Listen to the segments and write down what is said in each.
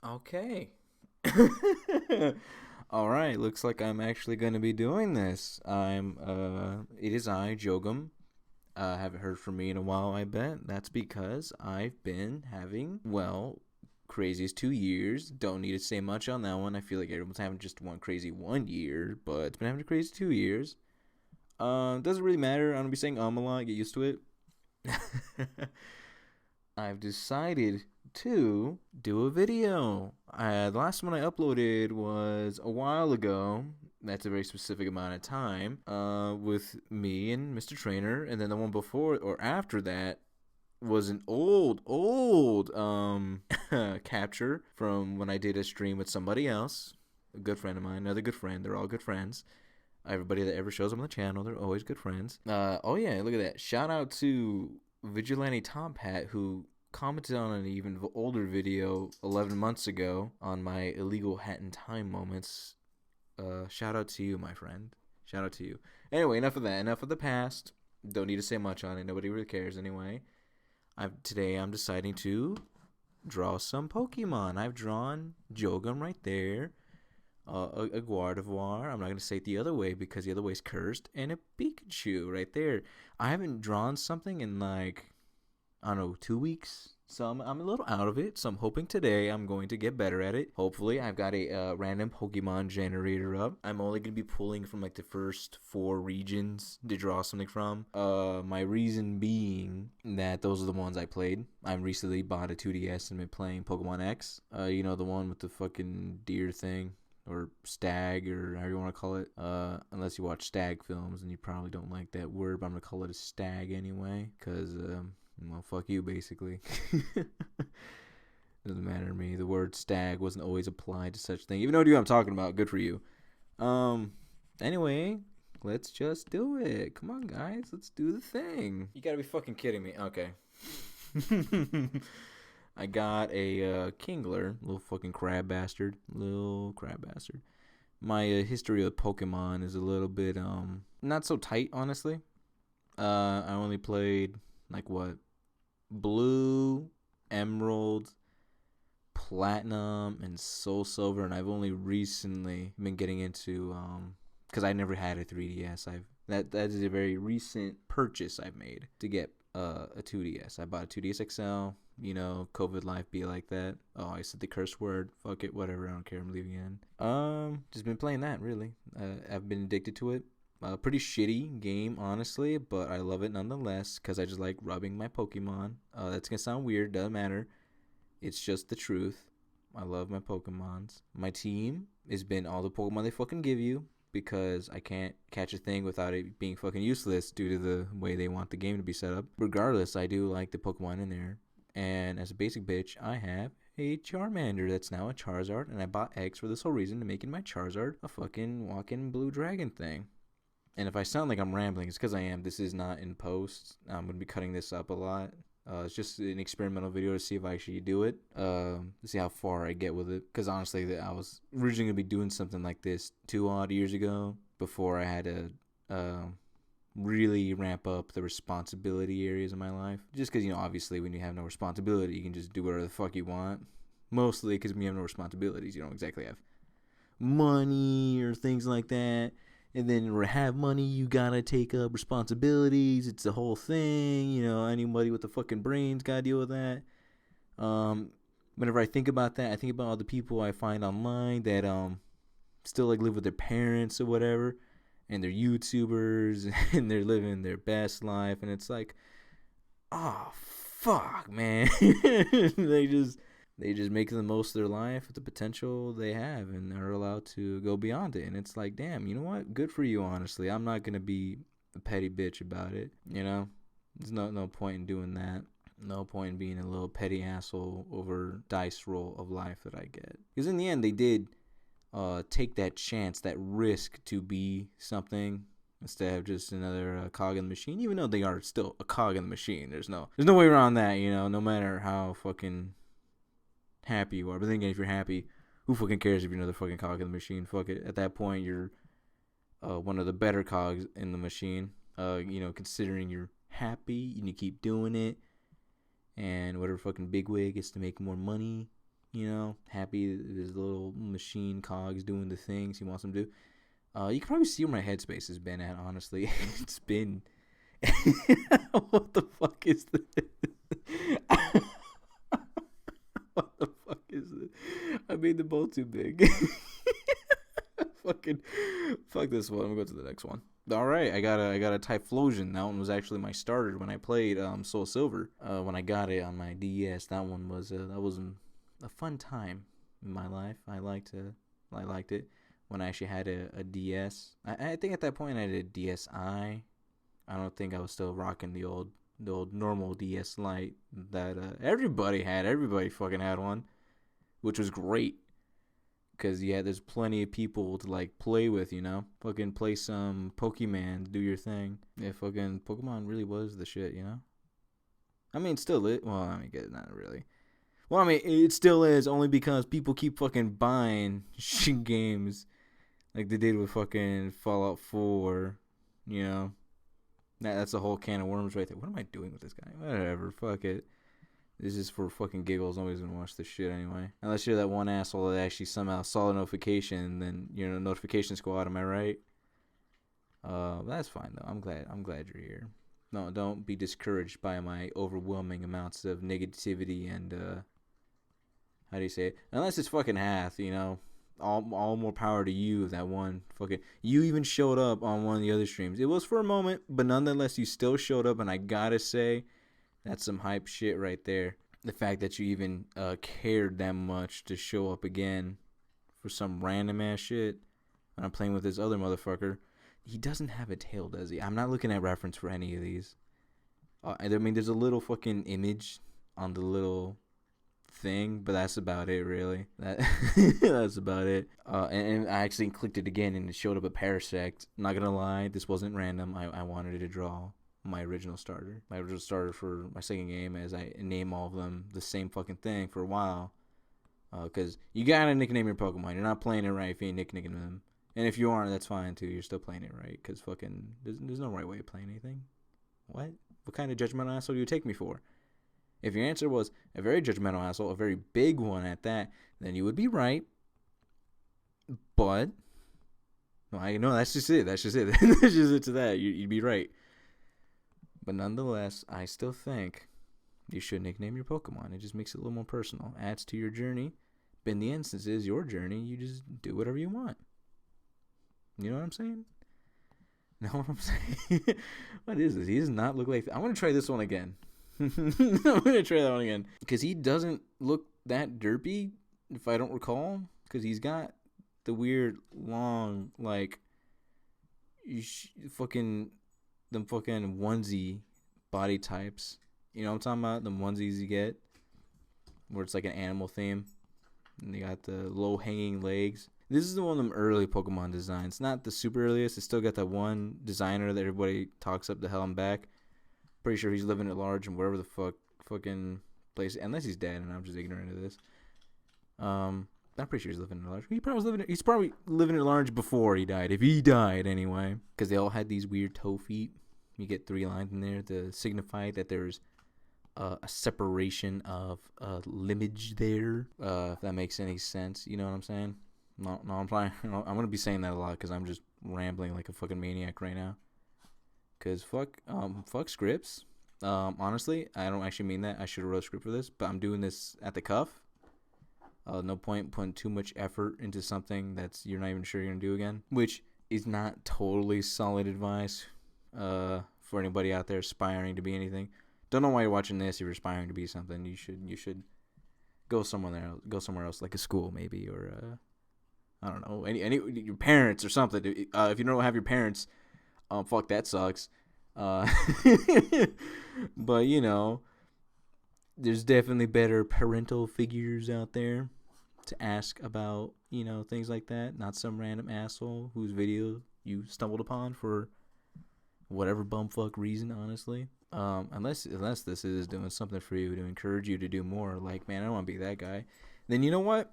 Okay. All right, looks like I'm actually going to be doing this. It is I, Jogum. Haven't heard from me in a while, I bet. That's because I've been having, well, craziest 2 years. Don't need to say much on that one. I feel like everyone's having just one crazy 1 year, but it's been having a crazy 2 years. Doesn't really matter. I'm going to be saying a lot, get used to it. I've decided to do a video. The last one I uploaded was a while ago. That's a very specific amount of time. With me and Mr. Trainer, and then the one before or after that was an old capture from when I did a stream with somebody else, a good friend of mine, another good friend. They're all good friends. Everybody that ever shows up on the channel, they're always good friends. Oh yeah, look at that! Shout out to Vigilante Top Hat who commented on an even older video 11 months ago on my illegal hat in time moments. Shout out to you, my friend. Shout out to you. Anyway, enough of that. Enough of the past. Don't need to say much on it. Nobody really cares anyway. Today I'm deciding to draw some Pokemon. I've drawn Jogum right there. A Gardevoir. I'm not going to say it the other way because the other way is cursed. And a Pikachu right there. I haven't drawn something in like, I don't know, 2 weeks. So I'm a little out of it. So I'm hoping today I'm going to get better at it. Hopefully, I've got a random Pokemon generator up. I'm only going to be pulling from like the first 4 regions to draw something from. My reason being that those are the ones I played. I recently bought a 2DS and been playing Pokemon X. You know, the one with the fucking deer thing or stag or however you want to call it. Unless you watch stag films and you probably don't like that word, but I'm gonna call it a stag anyway, cause well, fuck you, basically. Doesn't matter to me. The word stag wasn't always applied to such thing. Even though you know what I'm talking about, good for you. Um, anyway, let's just do it. Come on, guys, let's do the thing. You gotta be fucking kidding me. Okay. I got a Kingler, little fucking crab bastard, little crab bastard. My history of Pokemon is a little bit not so tight, honestly. I only played like what, Blue, Emerald, Platinum, and Soul Silver, and I've only recently been getting into because I never had a 3DS. That is a very recent purchase I've made to get a 2DS. I bought a 2DS XL. You know, COVID life be like that. Oh, I said the curse word. Fuck it, whatever. I don't care. I'm leaving it in. Just been playing that really. I've been addicted to it. Pretty shitty game, honestly, but I love it nonetheless because I just like rubbing my Pokemon. That's gonna sound weird. Doesn't matter. It's just the truth. I love my Pokemons. My team has been all the Pokemon they fucking give you because I can't catch a thing without it being fucking useless due to the way they want the game to be set up. Regardless, I do like the Pokemon in there. And as a basic bitch, I have a Charmander that's now a Charizard, and I bought eggs for this whole reason to making my Charizard a fucking walking blue dragon thing. And if I sound like I'm rambling, it's because I am. This is not in post. I'm going to be cutting this up a lot. It's just an experimental video to see if I actually do it. To see how far I get with it. Because honestly, I was originally going to be doing something like this 2 odd years ago before I had to really ramp up the responsibility areas of my life. Just because, you know, obviously when you have no responsibility, you can just do whatever the fuck you want. Mostly because when you have no responsibilities, you don't exactly have money or things like that. And then to have money, you gotta take up responsibilities. It's the whole thing, you know. Anybody with the fucking brains gotta deal with that. Whenever I think about that, I think about all the people I find online that still like live with their parents or whatever, and they're YouTubers and they're living their best life, and it's like, oh fuck, man. they just they just make the most of their life with the potential they have and are allowed to go beyond it. And it's like, damn, you know what? Good for you, honestly. I'm not gonna be a petty bitch about it. You know, there's no point in doing that. No point in being a little petty asshole over dice roll of life that I get. Because in the end, they did take that chance, that risk to be something instead of just another cog in the machine. Even though they are still a cog in the machine, there's no way around that. You know, no matter how fucking happy you are. But then again, if you're happy, who fucking cares if you're another fucking cog in the machine? Fuck it. At that point, you're one of the better cogs in the machine. You know, considering you're happy and you keep doing it, and whatever fucking bigwig is to make more money, happy that his little machine cogs doing the things he wants them to do. You can probably see where my headspace has been at, honestly. It's been... What the fuck is this? What the fuck is this? I made the bowl too big. Fucking fuck this one. I'm gonna go to the next one. All right, I got a Typhlosion. That one was actually my starter when I played Soul Silver. When I got it on my DS, that one was a fun time in my life. I liked it when I actually had a DS. I think at that point I had a DSi. I don't think I was still rocking the old normal DS Lite that everybody had. Everybody fucking had one, which was great. Because, yeah, there's plenty of people to, like, play with, Fucking play some Pokemon, do your thing. Yeah, fucking Pokemon really was the shit, I mean, still it. Well, I mean, not really. Well, I mean, it still is, only because people keep fucking buying shit games. Like they did with fucking Fallout 4, That's a whole can of worms right there. What am I doing with this guy? Whatever, fuck it. This is for fucking giggles. Nobody's gonna watch this shit anyway. Unless you're that one asshole that actually somehow saw the notification, then you're in a notification squad. Am I right? That's fine though. I'm glad you're here. No, don't be discouraged by my overwhelming amounts of negativity and how do you say it? Unless it's fucking Hath, All more power to you. That one fucking you even showed up on one of the other streams. It was for a moment, but nonetheless, you still showed up, and I gotta say. That's some hype shit right there. The fact that you even cared that much to show up again for some random ass shit when I'm playing with this other motherfucker. He doesn't have a tail, does he? I'm not looking at reference for any of these. I mean, there's a little fucking image on the little thing, but that's about it, really. That's about it. And I actually clicked it again, and it showed up a Parasect. Not gonna lie, this wasn't random. I wanted to draw my original starter for my second game, as I name all of them the same fucking thing for a while, because you gotta nickname your Pokemon. You're not playing it right if you ain't nicknaming them, and if you aren't, that's fine too. You're still playing it right, because fucking there's no right way of playing anything. What kind of judgmental asshole do you take me for? If your answer was a very judgmental asshole, a very big one at that, then you would be right. But no, I know that's just it. That's just it. That's just it to that. You'd be right. But nonetheless, I still think you should nickname your Pokemon. It just makes it a little more personal. Adds to your journey. But in the instances, your journey, you just do whatever you want. You know what I'm saying? Know what I'm saying? What is this? He does not look like... I'm going to try this one again. I'm going to try that one again. Because he doesn't look that derpy, if I don't recall. Because he's got the weird, long, like... them fucking onesie body types. You know what I'm talking about? Them onesies you get where it's like an animal theme. And they got the low hanging legs. This is one of them early Pokemon designs. Not the super earliest. It's still got that one designer that everybody talks up the hell and back. Pretty sure he's living at large in wherever the fucking place. Unless he's dead and I'm just ignorant of this. I'm pretty sure he's living at large. He's probably living at large before he died. If he died anyway. Because they all had these weird toe feet. You get 3 lines in there to signify that there's a separation of limage there. If that makes any sense. You know what I'm saying? No, I'm going to be saying that a lot because I'm just rambling like a fucking maniac right now. Because fuck scripts. Honestly, I don't actually mean that. I should have wrote a script for this. But I'm doing this at the cuff. No point putting too much effort into something that's you're not even sure you're going to do again. Which is not totally solid advice. For anybody out there aspiring to be anything. Don't know why you're watching this. If you're aspiring to be something, you should go somewhere else, like a school maybe, or I don't know, any your parents or something. If you don't have your parents, fuck, that sucks. But there's definitely better parental figures out there to ask about things like that. Not some random asshole whose video you stumbled upon for whatever bumfuck reason, honestly. Unless this is doing something for you to encourage you to do more, like, man, I don't want to be that guy, then you know what?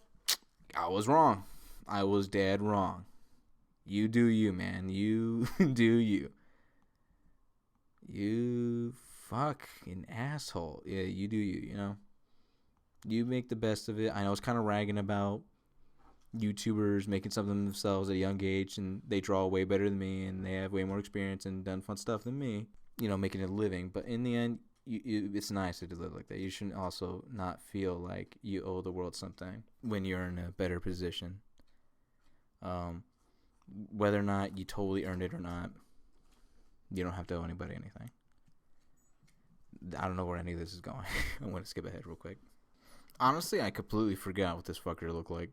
I was wrong. I was dead wrong. You do you, man. You do you. You fucking asshole. Yeah, you do you, You make the best of it. I know it's kind of ragging about YouTubers making something themselves at a young age, and they draw way better than me, and they have way more experience and done fun stuff than me. Making a living. But in the end, it's nice to live like that. You shouldn't also not feel like you owe the world something when you're in a better position. Um, Whether or not you totally earned it or not, you don't have to owe anybody anything. I don't know where any of this is going. I'm going to skip ahead real quick. Honestly, I completely forgot what this fucker looked like.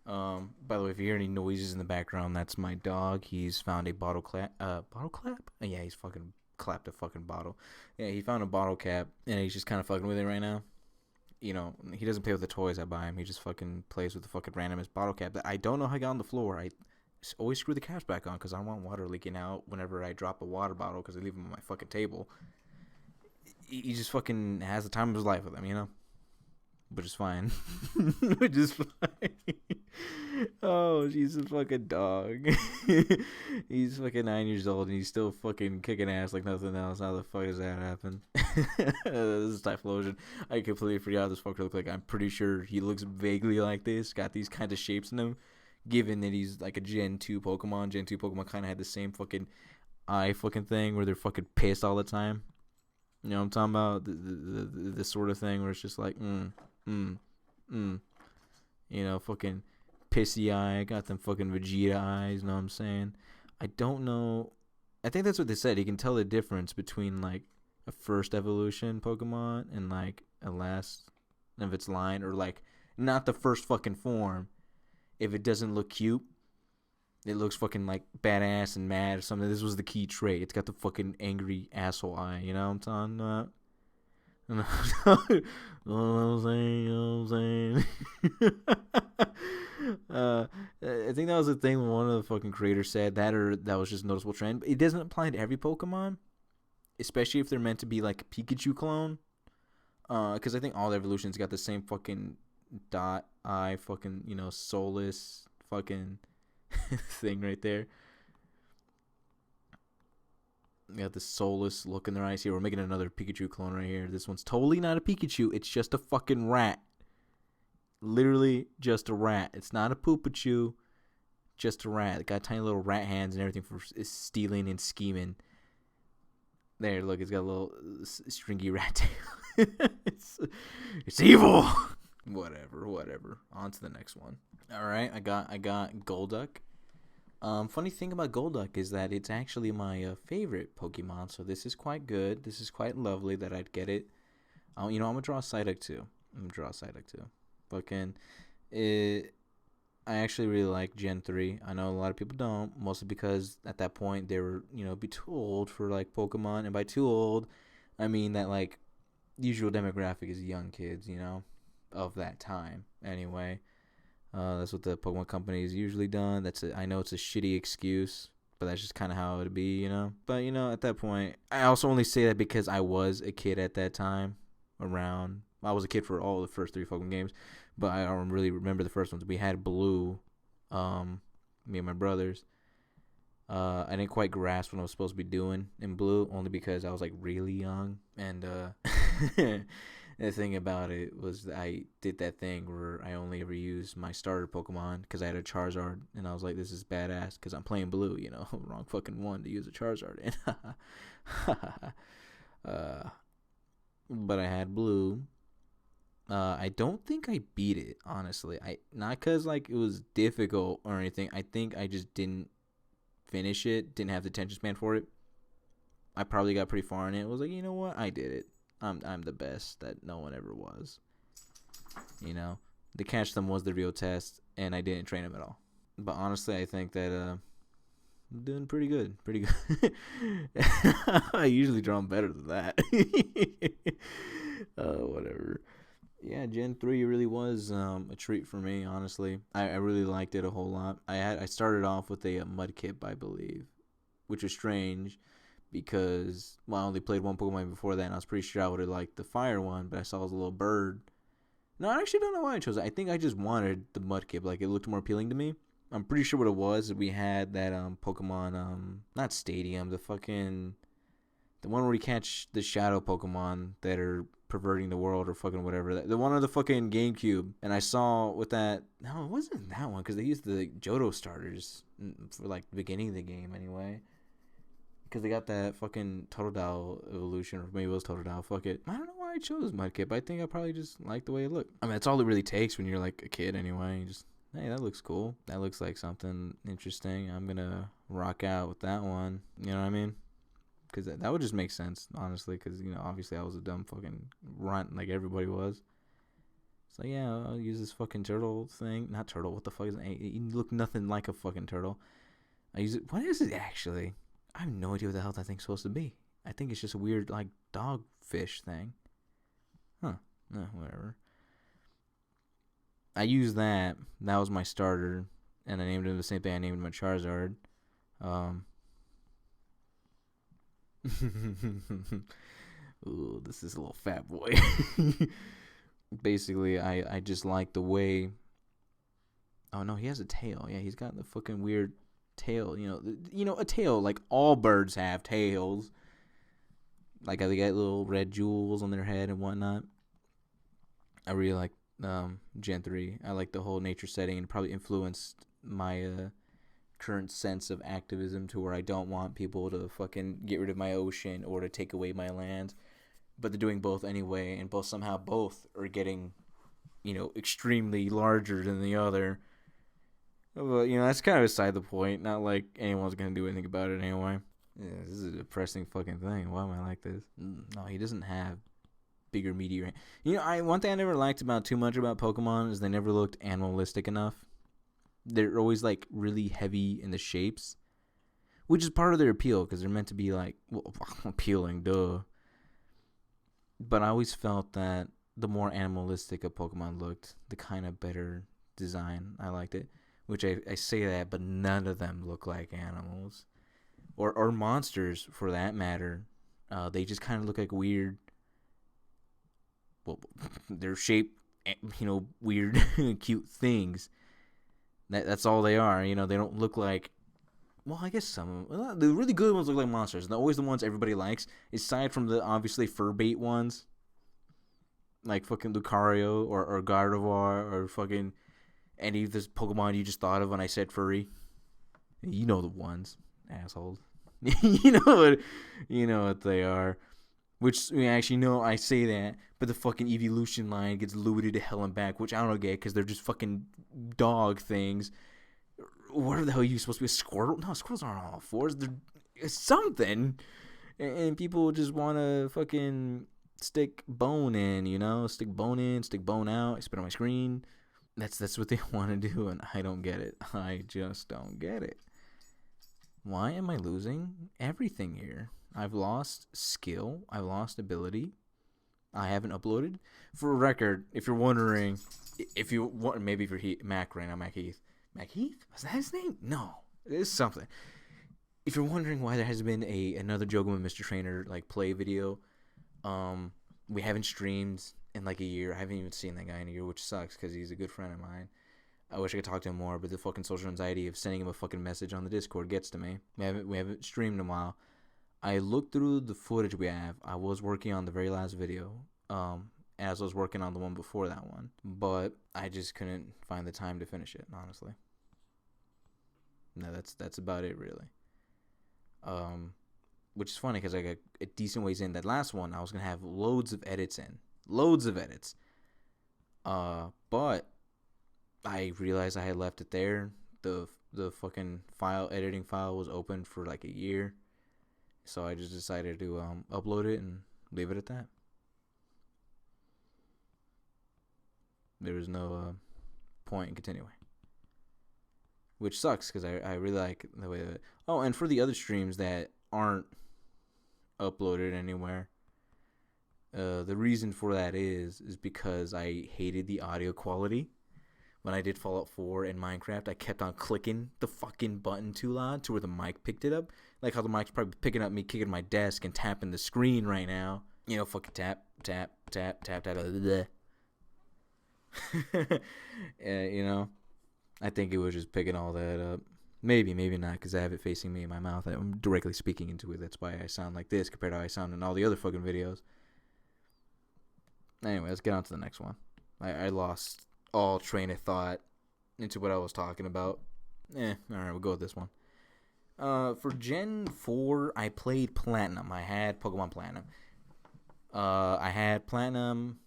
By the way, if you hear any noises in the background, that's my dog. He's found a bottle clap. Bottle clap? Yeah, he's fucking clapped a fucking bottle. Yeah, he found a bottle cap, and he's just kind of fucking with it right now. He doesn't play with the toys I buy him. He just fucking plays with the fucking randomest bottle cap that I don't know how I got on the floor. I always screw the caps back on because I don't want water leaking out whenever I drop a water bottle because I leave them on my fucking table. He just fucking has the time of his life with them, Which is fine. Which is fine. Oh, she's a fucking dog. He's fucking 9 years old and he's still fucking kicking ass like nothing else. How the fuck does that happen? This is Typhlosion. I completely forgot how this fucker looked like. I'm pretty sure he looks vaguely like this. Got these kind of shapes in him. Given that he's like a Gen 2 Pokemon. Gen 2 Pokemon kind of had the same fucking eye fucking thing where they're fucking pissed all the time. You know what I'm talking about? The sort of thing where it's just like, fucking pissy eye. I got them fucking Vegeta eyes, you know what I'm saying? I don't know. I think that's what they said. You can tell the difference between, like, a first evolution Pokemon and, like, a last of its line. Or, like, not the first fucking form. If it doesn't look cute, it looks fucking, like, badass and mad or something. This was the key trait. It's got the fucking angry asshole eye. You know what I'm talking about? You know what I'm saying? I think that was the thing one of the fucking creators said. That was just a noticeable trend. But it doesn't apply to every Pokemon, especially if they're meant to be like a Pikachu clone. Because I think all the evolutions got the same fucking dot eye, fucking soulless fucking thing right there. Got the soulless look in their eyes here. We're making another Pikachu clone right here. This one's totally not a Pikachu. It's just a fucking rat. Literally just a rat. It's not a Poopachu. Just a rat. It got tiny little rat hands and everything for stealing and scheming. There, look. It's got a little stringy rat tail. It's evil. Whatever. On to the next one. All right, I got Golduck. Funny thing about Golduck is that it's actually my favorite Pokemon, so this is quite good. This is quite lovely that I'd get it. I'm gonna draw a Psyduck too. Fucking, I actually really like Gen 3. I know a lot of people don't, mostly because at that point they were, be too old for like Pokemon, and by too old, I mean that like usual demographic is young kids, of that time anyway. That's what the Pokemon company has usually done. I know it's a shitty excuse, but that's just kind of how it would be, But, at that point, I also only say that because I was a kid at that time. I was a kid for all the first 3 Pokemon games, but I don't really remember the first ones. We had Blue, me and my brothers. I didn't quite grasp what I was supposed to be doing in Blue, only because I was, like, really young. And, the thing about it was that I did that thing where I only ever used my starter Pokemon because I had a Charizard, and I was like, this is badass because I'm playing Blue, wrong fucking one to use a Charizard in. But I had Blue. I don't think I beat it, honestly. Not because like it was difficult or anything. I think I just didn't finish it, didn't have the attention span for it. I probably got pretty far in it. I was like, you know what? I did it. I'm the best that no one ever was. The catch them was the real test, and I didn't train them at all. But honestly, I think that I'm doing pretty good. I usually draw them better than that. Whatever. Yeah, Gen 3 really was a treat for me, honestly. I really liked it a whole lot. I started off with a Mudkip, I believe, which was strange. Because, I only played one Pokemon before that, and I was pretty sure I would have liked the fire one, but I saw it was a little bird. No, I actually don't know why I chose it. I think I just wanted the Mudkip. Like, it looked more appealing to me. I'm pretty sure what it was. We had that Pokemon, not Stadium, the one where you catch the shadow Pokemon that are perverting the world or fucking whatever. The one on the fucking GameCube, and I saw with that. No, it wasn't that one because they used the Johto starters for like the beginning of the game anyway. Because they got that fucking Totodile evolution, or maybe it was Totodile. Fuck it. I don't know why I chose Mudkip, but I think I probably just like the way it looked. I mean, that's all it really takes when you're like a kid anyway. You just, hey, that looks cool. That looks like something interesting. I'm gonna rock out with that one. You know what I mean? Because that would just make sense, honestly. Because, you know, obviously I was a dumb fucking runt like everybody was. So, yeah, I'll use this fucking turtle thing. Not turtle. What the fuck is it? You look nothing like a fucking turtle. I use it. What is it, actually? I have no idea what the hell that thing's supposed to be. I think it's just a weird, like, dogfish thing. Huh. Whatever. I used that. That was my starter. And I named him the same thing I named my Charizard. Ooh, this is a little fat boy. Basically, I just like the way... Oh, no, he has a tail. Yeah, he's got the fucking weird... tail, a tail like all birds have tails, like they got little red jewels on their head and whatnot. I really like Gen 3. I like the whole nature setting, and probably influenced my current sense of activism to where I don't want people to fucking get rid of my ocean or to take away my land, but they're doing both anyway, and both are getting extremely larger than the other. Well, that's kind of beside the point. Not like anyone's going to do anything about it anyway. Yeah, this is a depressing fucking thing. Why am I like this? No, he doesn't have bigger meteor. One thing I never liked too much about Pokemon is they never looked animalistic enough. They're always, like, really heavy in the shapes, which is part of their appeal because they're meant to be, like, appealing, duh. But I always felt that the more animalistic a Pokemon looked, the kind of better design. I liked it. Which I say that, but none of them look like animals. Or monsters, for that matter. They just kind of look like weird... Well, they're shaped, weird, cute things. That's all they are. They don't look like... Well, I guess some of them... The really good ones look like monsters. They're always the ones everybody likes. Aside from the, obviously, fur-bait ones. Like fucking Lucario or Gardevoir or fucking... any of this Pokemon you just thought of when I said furry. You know the ones, assholes. you know what they are. Which, actually, no, I say that, but the fucking evolution line gets looted to hell and back, which I don't get, because they're just fucking dog things. What the hell are you supposed to be, a squirrel? No, squirrels aren't on all fours. They're something. And people just want to fucking stick bone in, Stick bone in, stick bone out. I spit on my screen. That's what they want to do, and I don't get it. I just don't get it. Why am I losing everything here? I've lost skill. I've lost ability. I haven't uploaded. For a record, if you're wondering, maybe if you're Mac right now, Mac Heath. Mac Heath? Was that his name? No. It is something. If you're wondering why there hasn't been another Jogum&Mr.Trainer like play video, we haven't streamed in like a year. I haven't even seen that guy in a year, which sucks because he's a good friend of mine. I wish I could talk to him more, but the fucking social anxiety of sending him a fucking message on the Discord gets to me. We haven't streamed in a while. I looked through the footage we have. I was working on the very last video, as I was working on the one before that one, but I just couldn't find the time to finish it, honestly. No, that's about it, really. Which is funny because I got a decent ways in. That last one, I was gonna have loads of edits in. But I realized I had left it there. The fucking editing file was open for like a year, so I just decided to upload it and leave it at that. There was no point in continuing, which sucks because I really like the way that. Oh, and for the other streams that aren't uploaded anywhere, the reason for that is because I hated the audio quality. When I did Fallout 4 and Minecraft, I kept on clicking the fucking button too loud to where the mic picked it up. Like how the mic's probably picking up me kicking my desk and tapping the screen right now. Fucking tap, tap, tap, tap, tap, bleh. I think it was just picking all that up. Maybe not, because I have it facing me in my mouth. I'm directly speaking into it. That's why I sound like this compared to how I sound in all the other fucking videos. Anyway, let's get on to the next one. I lost all train of thought into what I was talking about. Alright, we'll go with this one. For Gen 4, I played Platinum. I had Pokemon Platinum. I had Platinum,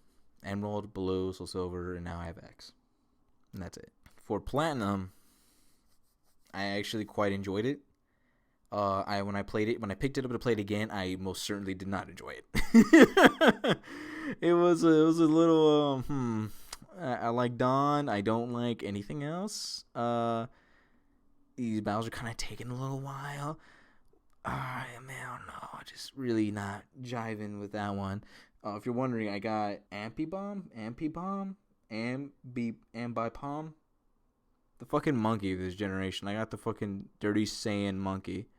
Emerald, Blue, Soul Silver, and now I have X. And that's it. For Platinum, I actually quite enjoyed it. When I picked it up to play it again, I most certainly did not enjoy it. It was a little I like Dawn. I don't like anything else. These battles are kind of taking a little while. Man, I don't know. Just really not jiving with that one. If you're wondering, I got Ambipom, the fucking monkey of this generation. I got the fucking Dirty Saiyan monkey.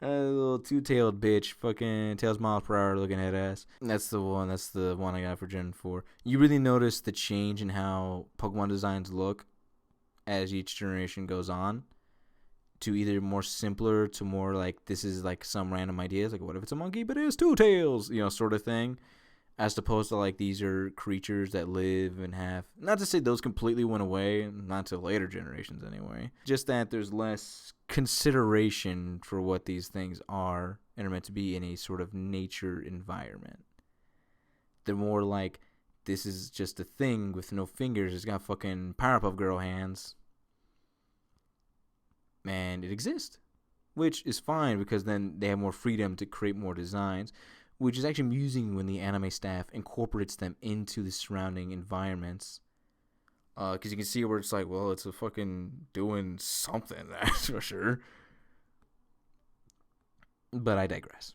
A little two-tailed bitch, fucking tails miles per hour looking head ass. That's the one I got for Gen 4. You really notice the change in how Pokemon designs look as each generation goes on, to either more simpler to more like this is like some random ideas, like what if it's a monkey but it has two tails, sort of thing, as opposed to like these are creatures that live and have, not to say those completely went away, not to later generations anyway, just that there's less consideration for what these things are and are meant to be in a sort of nature environment. They're more like, this is just a thing with no fingers, it's got fucking Powerpuff Girl hands, and it exists, which is fine because then they have more freedom to create more designs, which is actually amusing when the anime staff incorporates them into the surrounding environments. Because you can see where it's like, well, it's a fucking doing something, that's for sure. But I digress.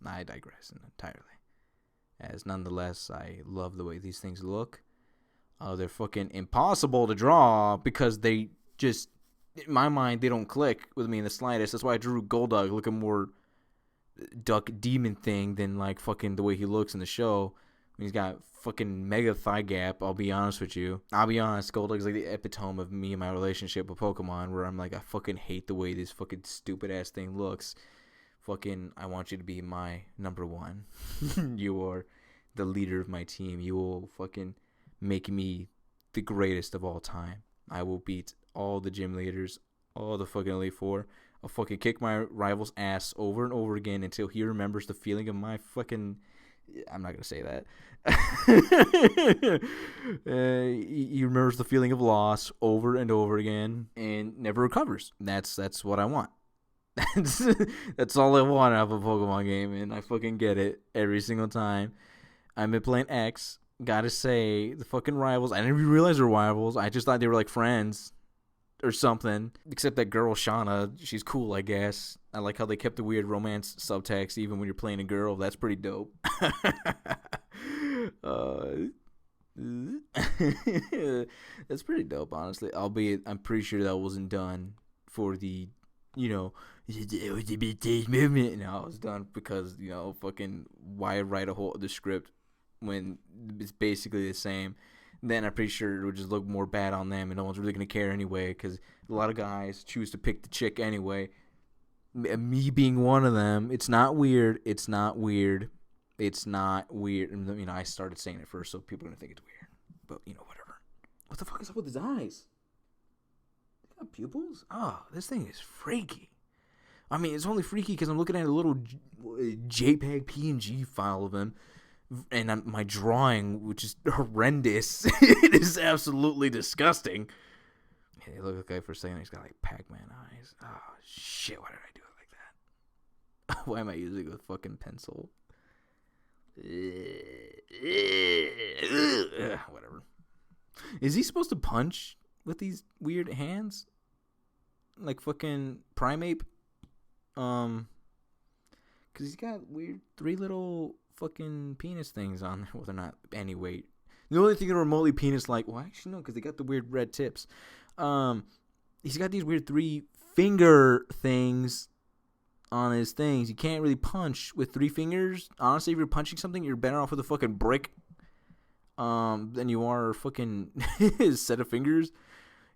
Entirely. As nonetheless, I love the way these things look. They're fucking impossible to draw because they just, in my mind, they don't click with me in the slightest. That's why I drew Golduck looking more duck demon thing than like fucking the way he looks in the show. He's got fucking mega thigh gap. I'll be honest with you. Golduck is like the epitome of me and my relationship with Pokemon, where I'm like, I fucking hate the way this fucking stupid ass thing looks. Fucking, I want you to be my number one. You are the leader of my team. You will fucking make me the greatest of all time. I will beat all the gym leaders, all the fucking Elite Four. I'll fucking kick my rival's ass over and over again until he remembers the feeling of my fucking... I'm not going to say that. He remembers the feeling of loss over and over again and never recovers. That's what I want. That's all I want out of a Pokemon game, and I fucking get it every single time. I've been playing X. Gotta say, the fucking rivals, I didn't even realize they were rivals. I just thought they were like friends or something. Except that girl, Shauna, she's cool, I guess. I like how they kept the weird romance subtext even when you're playing a girl. That's pretty dope. That's pretty dope, honestly. Albeit, I'm pretty sure that wasn't done for the, movement. No, it was done because, fucking, why write a whole other script when it's basically the same? Then I'm pretty sure it would just look more bad on them, and no one's really going to care anyway, because a lot of guys choose to pick the chick anyway. Me being one of them. It's not weird. And, I started saying it first, so people are going to think it's weird. But, whatever. What the fuck is up with his eyes? They got pupils? This thing is freaky. I mean, it's only freaky because I'm looking at a little JPEG PNG file of him. And my drawing, which is horrendous, it is absolutely disgusting. Yeah, they look like for a second he's got like Pac-Man eyes. Oh shit! Why did I do it like that? Why am I using a fucking pencil? Whatever. Is he supposed to punch with these weird hands, like fucking Primeape? Because he's got weird 3 little fucking penis things on there. Well, they're not any weight. The only thing that are remotely penis-like, well, actually, no, because they got the weird red tips. He's got these weird 3 finger things on his things. You can't really punch with 3 fingers. Honestly, if you're punching something, you're better off with a fucking brick than you are a fucking set of fingers.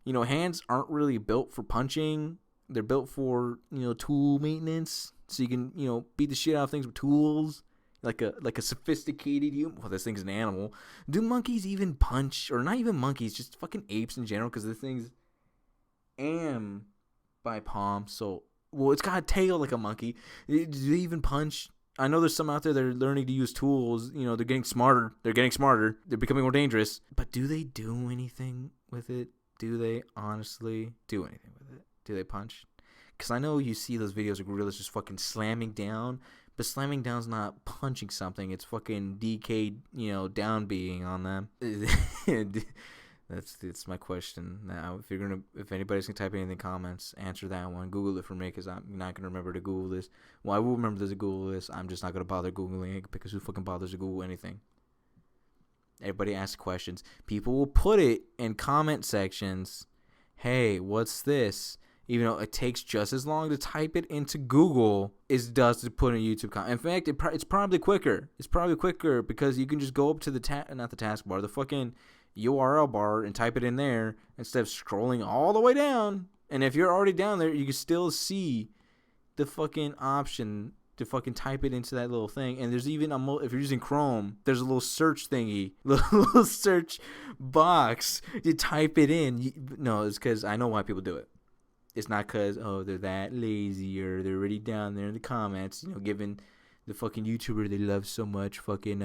Hands aren't really built for punching. They're built for, tool maintenance, so you can, beat the shit out of things with tools, like a sophisticated human. Well, this thing's an animal. Do monkeys even punch? Or not even monkeys, just fucking apes in general, because this thing's bipalm, so, well, it's got a tail like a monkey. Do they even punch? I know there's some out there that are learning to use tools. They're getting smarter. They're becoming more dangerous. But do they do anything with it? Do they honestly do anything with it? Do they punch? Because I know you see those videos of gorillas just fucking slamming down, but slamming down's not punching something. It's fucking DK, down being on them. That's my question now. If anybody's gonna type anything in the comments, answer that one. Google it for me, because I'm not gonna remember to Google this. Well, I will remember to Google this. I'm just not gonna bother Googling it, because who fucking bothers to Google anything? Everybody asks questions. People will put it in comment sections. Hey, what's this? Even though it takes just as long to type it into Google as it does to put in YouTube comment. In fact, it's probably quicker. It's probably quicker because you can just go up to the taskbar, the fucking URL bar, and type it in there instead of scrolling all the way down. And if you're already down there, you can still see the fucking option to fucking type it into that little thing. And there's even if you're using Chrome, there's a little search thingy, little search box to type it in. No, it's because I know why people do it. It's not because, they're that lazy or they're already down there in the comments, giving the fucking YouTuber they love so much fucking,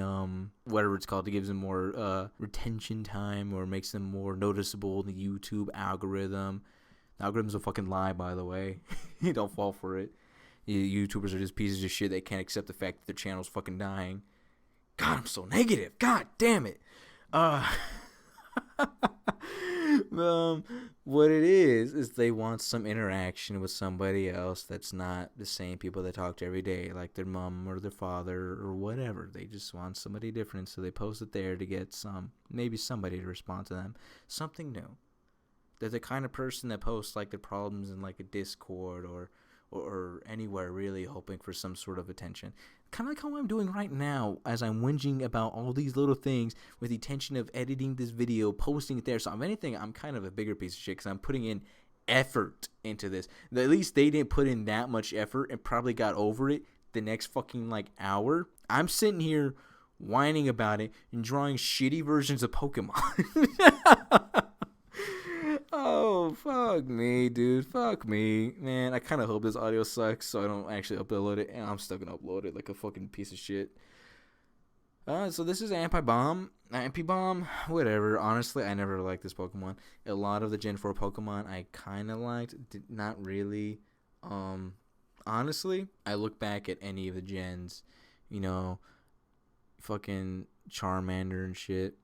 whatever it's called, it gives them more retention time or makes them more noticeable in the YouTube algorithm. The algorithm's a fucking lie, by the way. You don't fall for it. YouTubers are just pieces of shit that can't accept the fact that their channel's fucking dying. God, I'm so negative. God damn it. What it is they want some interaction with somebody else that's not the same people they talk to every day, like their mom or their father or whatever. They just want somebody different, so they post it there to get maybe somebody to respond to them, something new. They're the kind of person that posts like their problems in like a Discord or anywhere, really hoping for some sort of attention. Kind of like how I'm doing right now, as I'm whinging about all these little things with the intention of editing this video, posting it there. So if anything, I'm kind of a bigger piece of shit because I'm putting in effort into this. At least they didn't put in that much effort and probably got over it the next fucking hour. I'm sitting here whining about it and drawing shitty versions of Pokemon. Oh, fuck me, dude. Fuck me. Man, I kind of hope this audio sucks so I don't actually upload it. And I'm still going to upload it like a fucking piece of shit. So this is Ampi-Bomb, whatever. Honestly, I never liked this Pokemon. A lot of the Gen 4 Pokemon I kind of liked. Not really. Honestly, I look back at any of the gens, fucking Charmander and shit.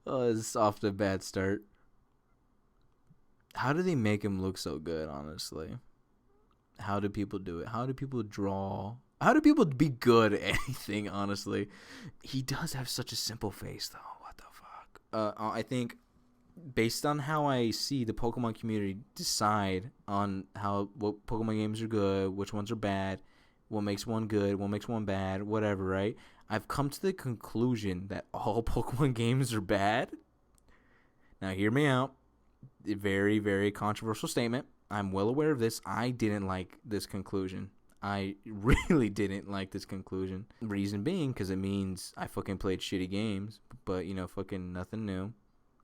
It's off to a bad start. How do they make him look so good, honestly? How do people do it? How do people draw? How do people be good at anything, honestly? He does have such a simple face, though. What the fuck? I think, based on how I see the Pokemon community decide on what Pokemon games are good, which ones are bad, what makes one good, what makes one bad, whatever, right? I've come to the conclusion that all Pokemon games are bad. Now, hear me out. A very, very controversial statement. I'm well aware of this. I didn't like this conclusion. I really didn't like this conclusion. Reason being, because it means I fucking played shitty games, but, fucking nothing new.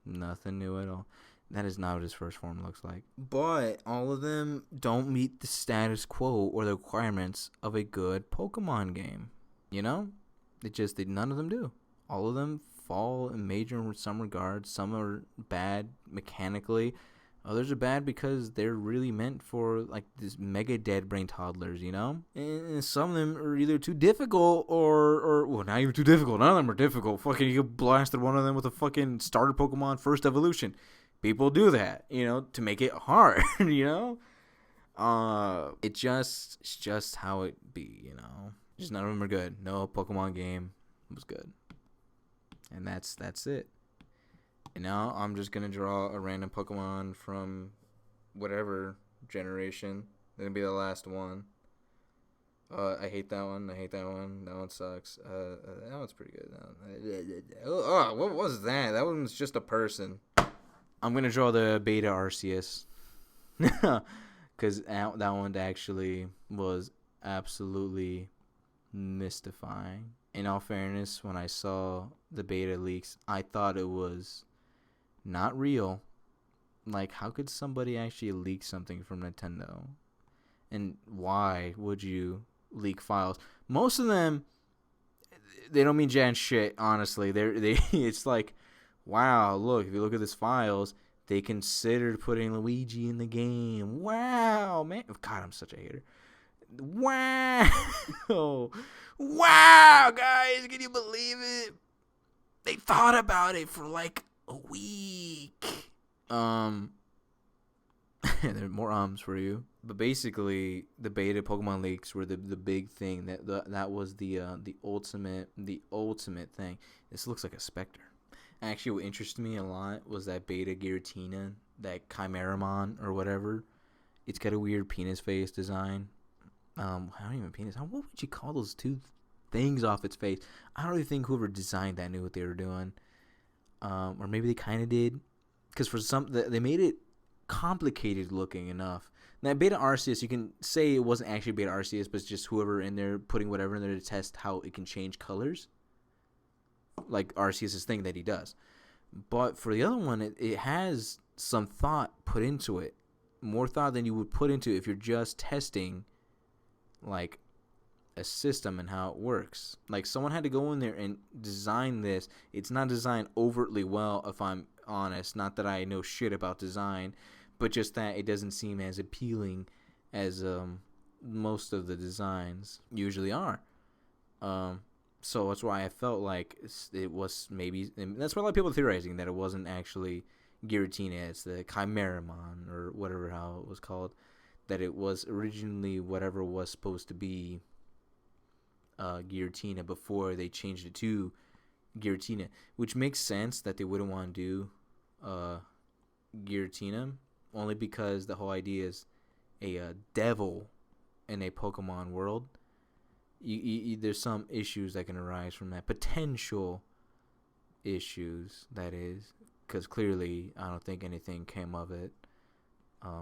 Nothing new at all. That is not what his first form looks like. But all of them don't meet the status quo or the requirements of a good Pokemon game. None of them do. All of them fall in major in some regards. Some are bad mechanically. Others are bad because they're really meant for this mega dead brain toddlers, And some of them are either too difficult or not even too difficult. None of them are difficult. Fucking you blasted one of them with a fucking starter Pokemon first evolution. People do that, to make it hard, It's just how it be, Just none of them are good. No Pokemon game was good. And that's it. And now I'm just going to draw a random Pokemon from whatever generation. It's going to be the last one. I hate that one. That one sucks. That one's pretty good. What was that? That one's just a person. I'm gonna draw the Beta Arceus. Because that one actually was absolutely mystifying. In all fairness, when I saw the beta leaks, I thought it was not real. Like, how could somebody actually leak something from Nintendo? And why would you leak files? Most of them, they don't mean jack shit. Honestly, it's like, wow, look, if you look at these files, they considered putting Luigi in the game. Wow, man. God, I'm such a hater. Wow. Wow, guys, can you believe it? They thought about it for like a week. There are more ums for you. But basically, the beta Pokemon leaks were the big thing. That was the ultimate thing. This looks like a Spectre. Actually, what interested me a lot was that beta Giratina, that Chimeramon or whatever. It's got a weird penis face design. I don't even penis. What would you call those two things off its face? I don't really think whoever designed that knew what they were doing. Or maybe they kind of did, because for some they made it complicated looking enough. Now Beta Arceus, you can say it wasn't actually Beta Arceus, but it's just whoever in there putting whatever in there to test how it can change colors, like Arceus' thing that he does. But for the other one, it has some thought put into it, more thought than you would put into it if you're just testing like a system and how it works. Like, someone had to go in there and design this. It's not designed overtly well, if I'm honest. Not that I know shit about design, but just that it doesn't seem as appealing as most of the designs usually are. So that's why I felt like it was maybe, and that's why a lot of people are theorizing that it wasn't actually Giratina. It's the Chimeramon or whatever how it was called. That it was originally whatever was supposed to be Giratina before they changed it to Giratina, which makes sense that they wouldn't want to do Giratina, only because the whole idea is a devil in a Pokemon world. There's some issues that can arise from that, potential issues, that is, because clearly I don't think anything came of it.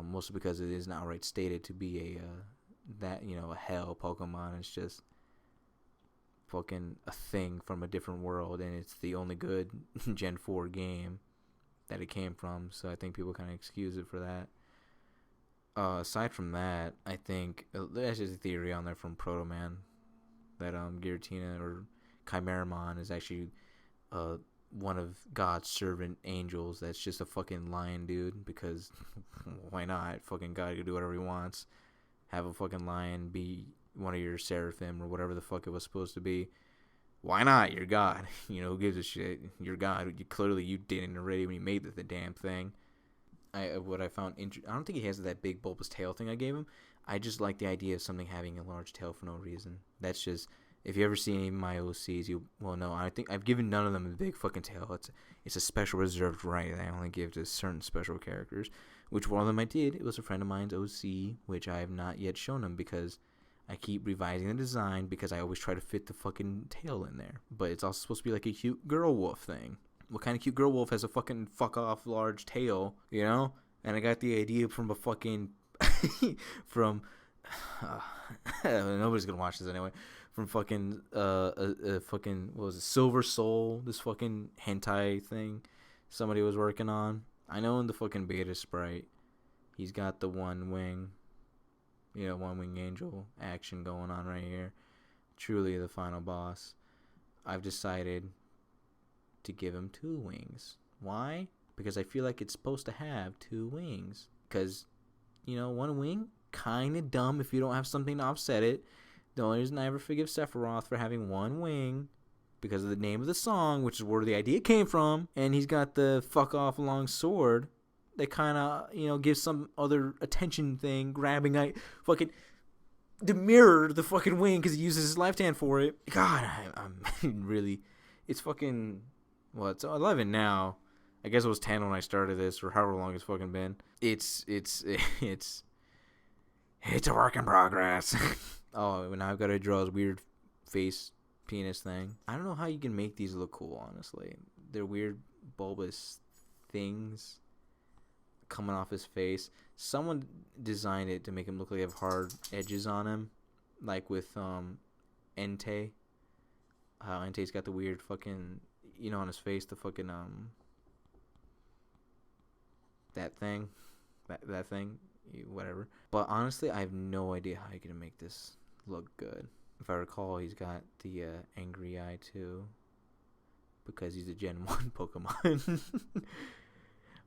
Mostly because it isn't outright stated to be a hell Pokemon. It's just fucking a thing from a different world, and it's the only good Gen 4 game that it came from. So I think people kind of excuse it for that. Aside from that, I think there's just a theory on there from Proto Man that Giratina or Chimeramon is actually one of God's servant angels that's just a fucking lion dude, because why not? Fucking God can do whatever he wants. Have a fucking lion be one of your seraphim or whatever the fuck it was supposed to be. Why not? You're God. Who gives a shit? You're God. Clearly you didn't already when you made the damn thing. What I found interesting, I don't think he has that big bulbous tail thing I gave him. I just like the idea of something having a large tail for no reason. That's just, if you ever see any of my OCs, you will know. I think I've given none of them a big fucking tail. It's a special reserved right that I only give to certain special characters. Which one of them I did. It was a friend of mine's OC, which I have not yet shown him because I keep revising the design because I always try to fit the fucking tail in there. But it's also supposed to be like a cute girl wolf thing. What kind of cute girl wolf has a fucking fuck off large tail, And I got the idea from a fucking from nobody's gonna watch this anyway. From fucking fucking what was it, Silver Soul, this fucking hentai thing somebody was working on. I know in the fucking beta sprite, he's got the one wing angel action going on right here. Truly the final boss. I've decided to give him 2 wings. Why? Because I feel like it's supposed to have 2 wings. Because, 1 wing, kind of dumb if you don't have something to offset it. The only reason I ever forgive Sephiroth for having 1 wing, because of the name of the song, which is where the idea came from, and he's got the fuck off long sword that kind of, gives some other attention thing, grabbing, fucking the mirror, the fucking wing, because he uses his left hand for it. God, I'm really, it's fucking, well, it's 11 now. I guess it was 10 when I started this, or however long it's fucking been. It's a work in progress. Oh, now I've got to draw his weird face penis thing. I don't know how you can make these look cool, honestly. They're weird bulbous things. coming off his face. Someone designed it to make him look like he have hard edges on him, like with Entei. How Entei's got the weird fucking, on his face, the fucking that thing, that thing, whatever. But honestly, I have no idea how you're gonna make this look good. If I recall, he's got the angry eye too, because he's a Gen 1 Pokemon.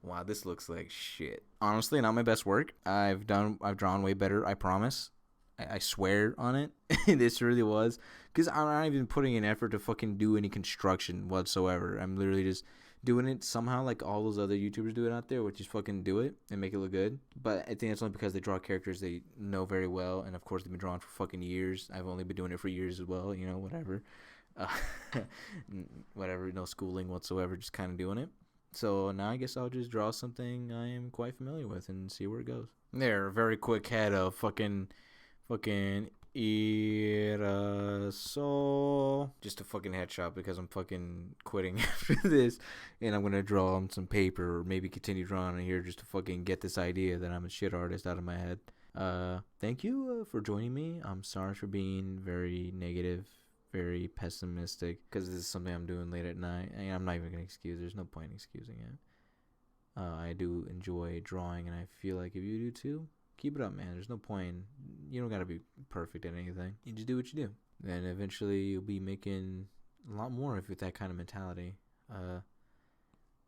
Wow, this looks like shit. Honestly, not my best work. I've drawn way better, I promise. I swear on it. This really was. Because I'm not even putting in effort to fucking do any construction whatsoever. I'm literally just doing it somehow like all those other YouTubers do it out there, which is fucking do it and make it look good. But I think it's only because they draw characters they know very well. And of course, they've been drawing for fucking years. I've only been doing it for years as well, whatever. Whatever, no schooling whatsoever, just kind of doing it. So now I guess I'll just draw something I am quite familiar with and see where it goes. There, very quick head of fucking Iraso. Just a fucking headshot because I'm fucking quitting after this. And I'm going to draw on some paper or maybe continue drawing on here just to fucking get this idea that I'm a shit artist out of my head. Thank you for joining me. I'm sorry for being very negative, very pessimistic, because this is something I'm doing late at night. And I'm not even going to excuse. There's no point in excusing it. I do enjoy drawing, and I feel like if you do too, keep it up, man. There's no point. You don't gotta be perfect at anything. You just do what you do. Then eventually you'll be making a lot more with that kind of mentality.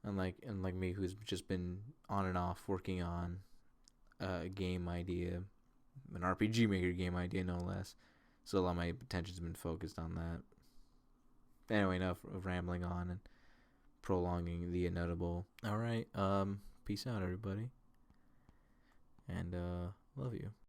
Unlike me, who's just been on and off working on a game idea, an RPG Maker game idea, no less. So a lot of my attention's been focused on that. Anyway, enough of rambling on and prolonging the inevitable. All right. Peace out, everybody. And love you.